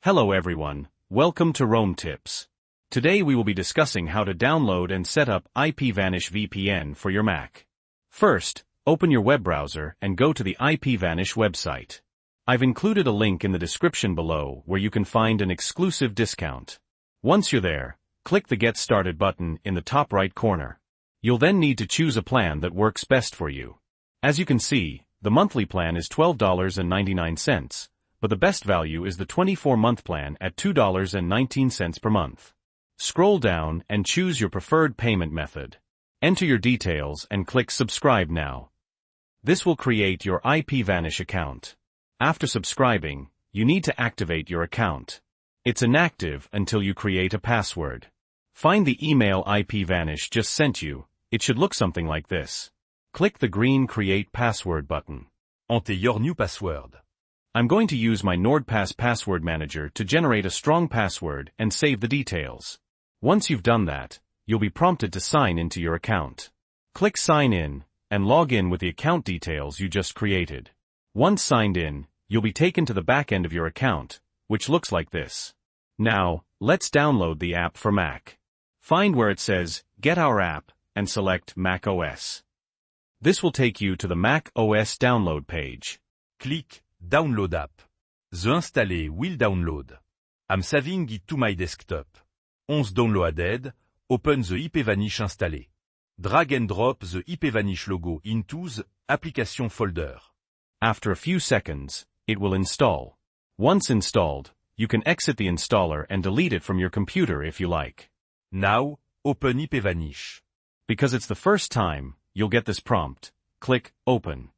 Hello everyone, welcome to Rome Tips. Today we will be discussing how to download and set up IPVanish VPN for your Mac. First, open your web browser and go to the IPVanish website. I've included a link in the description below where you can find an exclusive discount. Once you're there, click the Get Started button in the top right corner. You'll then need to choose a plan that works best for you. As you can see, the monthly plan is $12.99. But the best value is the 24-month plan at $2.19 per month. Scroll down and choose your preferred payment method. Enter your details and click Subscribe Now. This will create your IPVanish account. After subscribing, you need to activate your account. It's inactive until you create a password. Find the email IPVanish just sent you. It should look something like this. Click the green Create Password button. Enter your new password. I'm going to use my NordPass password manager to generate a strong password and save the details. Once you've done that, you'll be prompted to sign into your account. Click Sign In, and log in with the account details you just created. Once signed in, you'll be taken to the back end of your account, which looks like this. Now, let's download the app for Mac. Find where it says, Get Our App, and select Mac OS. This will take you to the Mac OS download page. Click Download app. The installer will download. I'm saving it to my desktop. Once downloaded, open the IPVanish installé. Drag and drop the IPVanish logo into the Application folder. After a few seconds, it will install. Once installed, you can exit the installer and delete it from your computer if you like. Now, open IPVanish. Because it's the first time, you'll get this prompt. Click Open.